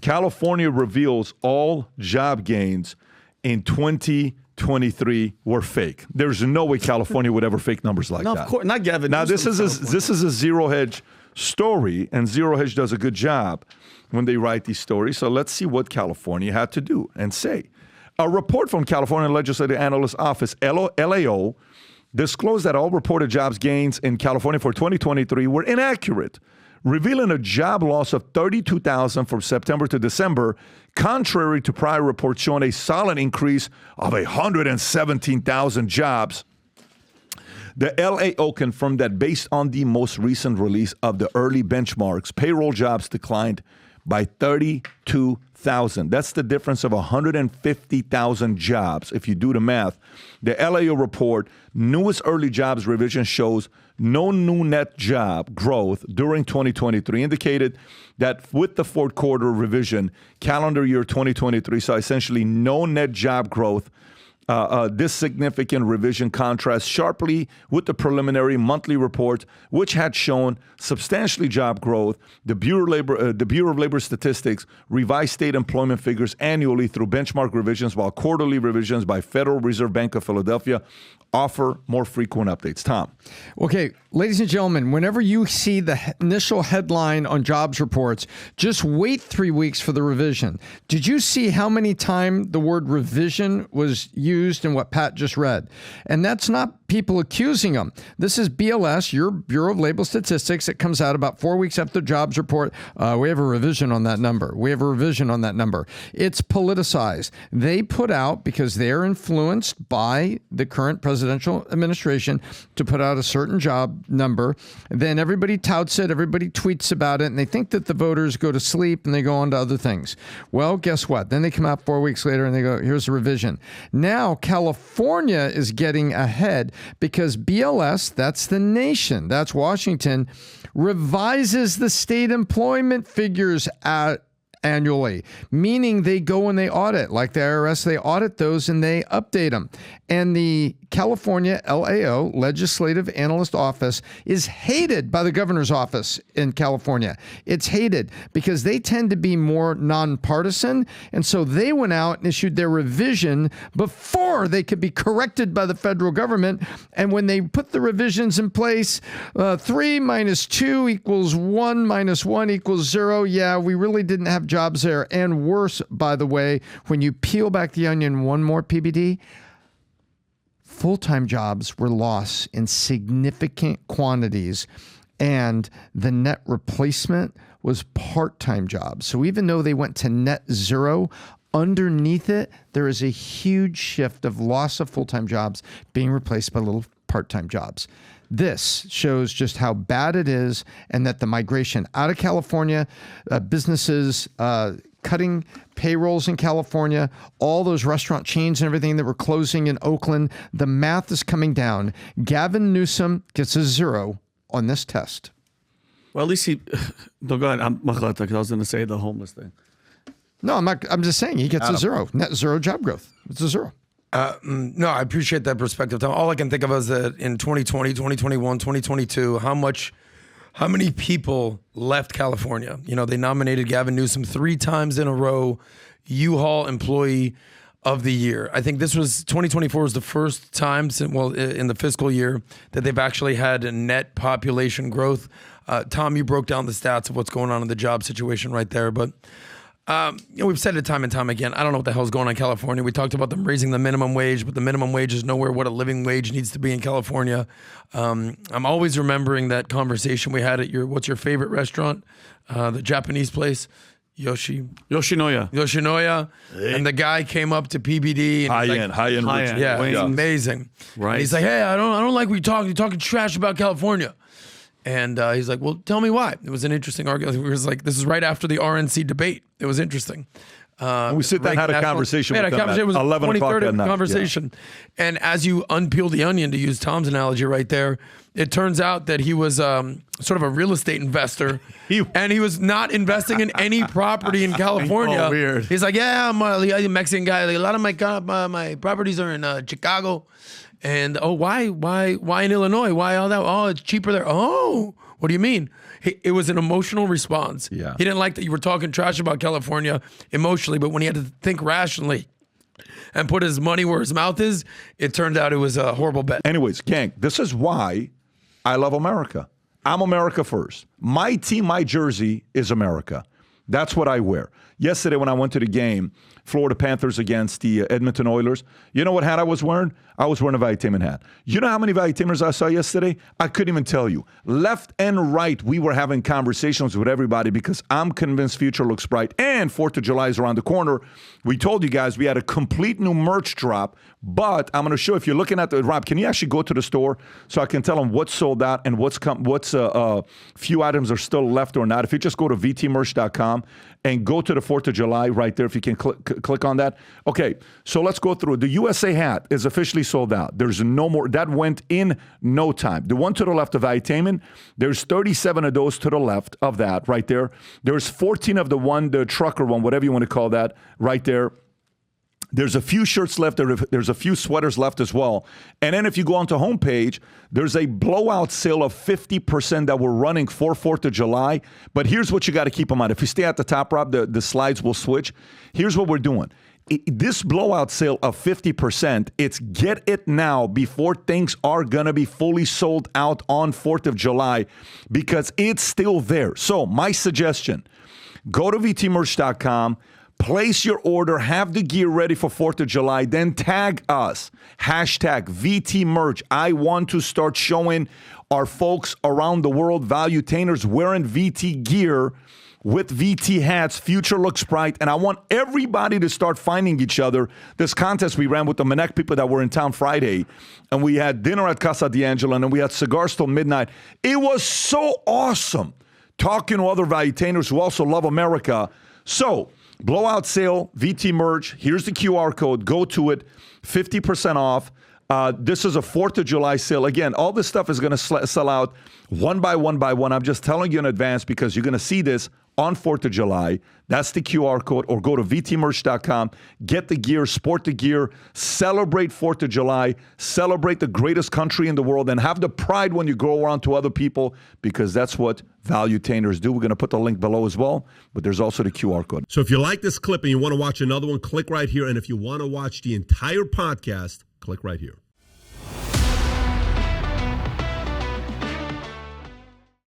California reveals all job gains in 2023 were fake. There's no way California would ever fake numbers like that. Of course, not Gavin. Now, this is a Zero Hedge story, and Zero Hedge does a good job when they write these stories. So let's see what California had to do and say. A report from California Legislative Analyst Office, LAO, disclosed that all reported jobs gains in California for 2023 were inaccurate, revealing a job loss of 32,000 from September to December, contrary to prior reports showing a solid increase of 117,000 jobs. The LAO confirmed that based on the most recent release of the early benchmarks, payroll jobs declined by 32,000. That's the difference of 150,000 jobs. If you do the math, the LAO report, newest early jobs revision shows no new net job growth during 2023, indicated that with the fourth quarter revision, calendar year 2023 saw essentially no net job growth. This significant revision contrasts sharply with the preliminary monthly report, which had shown substantially job growth. The Bureau of Labor Statistics revised state employment figures annually through benchmark revisions, while quarterly revisions by Federal Reserve Bank of Philadelphia offer more frequent updates. Tom. Okay, ladies and gentlemen, whenever you see the initial headline on jobs reports, just wait 3 weeks for the revision. Did you see how many times the word revision was used in what Pat just read? And that's not people accusing them. This is BLS, your Bureau of Labor Statistics. It comes out about 4 weeks after the jobs report. We have a revision on that number. We have a revision on that number. It's politicized. They put out, because they're influenced by the current presidential administration, to put out a certain job number. Then everybody touts it, everybody tweets about it, and they think that the voters go to sleep and they go on to other things. Well, guess what? Then they come out 4 weeks later and they go, here's a revision. Now, California is getting ahead because BLS, that's the nation, that's Washington, revises the state employment figures annually, meaning they go and they audit, like the IRS, they audit those and they update them. And the California LAO, Legislative Analyst Office, is hated by the governor's office in California. It's hated because they tend to be more nonpartisan. And so they went out and issued their revision before they could be corrected by the federal government. And when they put the revisions in place, 3 minus 2 equals 1 minus 1 equals 0. Yeah, we really didn't have jobs there. And worse, by the way, when you peel back the onion, one more PBD, full-time jobs were lost in significant quantities, and the net replacement was part-time jobs. So even though they went to net zero, underneath it, there is a huge shift of loss of full-time jobs being replaced by little part-time jobs. This shows just how bad it is, and that the migration out of California, businesses cutting payrolls in California, all those restaurant chains and everything that were closing in Oakland, the math is coming down. Gavin Newsom gets a 0 on this test. Well, at least he... No, go ahead. I'm because I was going to say the homeless thing. No, I'm not. I'm just saying he gets a 0. Net zero job growth. It's a 0. No, I appreciate that perspective, Tom. All I can think of is that in 2020, 2021, 2022, how many people left California? You know, they nominated Gavin Newsom 3 times in a row, U-Haul Employee of the Year. I think this was 2024 was the first time in the fiscal year that they've actually had a net population growth. Tom, you broke down the stats of what's going on in the job situation right there, but we've said it time and time again. I don't know what the hell's going on in California. We talked about them raising the minimum wage, but the minimum wage is nowhere what a living wage needs to be in California. I'm always remembering that conversation we had at what's your favorite restaurant? The Japanese place, Yoshinoya. Hey. And the guy came up to PBD and high end. Yeah, it's amazing. Right. And he's like, hey, I don't like what you're talking trash about California. And he's like, well, tell me why. It was an interesting argument. It was like, this is right after the RNC debate. It was interesting. We sit down and had a conversation with them it was 11 o'clock at night. Conversation. Yeah. And as you unpeel the onion, to use Tom's analogy right there, it turns out that he was sort of a real estate investor. And he was not investing in any property in California. Oh, weird. He's like, yeah, I'm a Mexican guy. Like, a lot of my properties are in Chicago. And why in Illinois? Why all that? Oh, it's cheaper there. Oh, what do you mean? It was an emotional response. Yeah. He didn't like that you were talking trash about California emotionally, but when he had to think rationally and put his money where his mouth is, it turned out it was a horrible bet. Anyways, gang, this is why I love America. I'm America first. My team, my jersey is America. That's what I wear. Yesterday when I went to the game, Florida Panthers against the Edmonton Oilers, you know what hat I was wearing? I was wearing a Valuetainment hat. You know how many Valuetainers I saw yesterday? I couldn't even tell you. Left and right, we were having conversations with everybody because I'm convinced future looks bright. And 4th of July is around the corner. We told you guys we had a complete new merch drop, but I'm going to show, if you're looking at the, Rob, can you actually go to the store so I can tell them what's sold out and what's few items are still left or not? If you just go to vtmerch.com and go to the 4th of July right there, if you can click on that. Okay, so let's go through it. The USA hat is officially sold out. There's no more. That went in no time. The one to the left of Valuetainment, there's 37 of those to the left of that right there. There's 14 of the trucker one, whatever you want to call that, right there. There's a few shirts left. There's a few sweaters left as well. And then if you go onto homepage, there's a blowout sale of 50% that we're running for 4th of July. But here's what you got to keep in mind. If you stay at the top, Rob, the slides will switch. Here's what we're doing. This blowout sale of 50%, it's get it now before things are going to be fully sold out on 4th of July because it's still there. So my suggestion, go to vtmerch.com. Place your order, have the gear ready for 4th of July, then tag us. Hashtag VTMerch. I want to start showing our folks around the world, Valuetainers, wearing VT gear with VT hats. Future looks bright. And I want everybody to start finding each other. This contest we ran with the Manek people that were in town Friday, and we had dinner at Casa D'Angelo, and then we had cigars till midnight. It was so awesome talking to other Valuetainers who also love America. So, blowout sale, VT merch. Here's the QR code. Go to it. 50% off. This is a 4th of July sale. Again, all this stuff is going to sell out one by one by one. I'm just telling you in advance because you're going to see this on 4th of July. That's the QR code. Or go to vtmerch.com. Get the gear. Sport the gear. Celebrate 4th of July. Celebrate the greatest country in the world. And have the pride when you go around to other people because that's what Valuetainers do. We're going to put the link below as well. But there's also the QR code. So if you like this clip and you want to watch another one, click right here. And if you want to watch the entire podcast, click right here.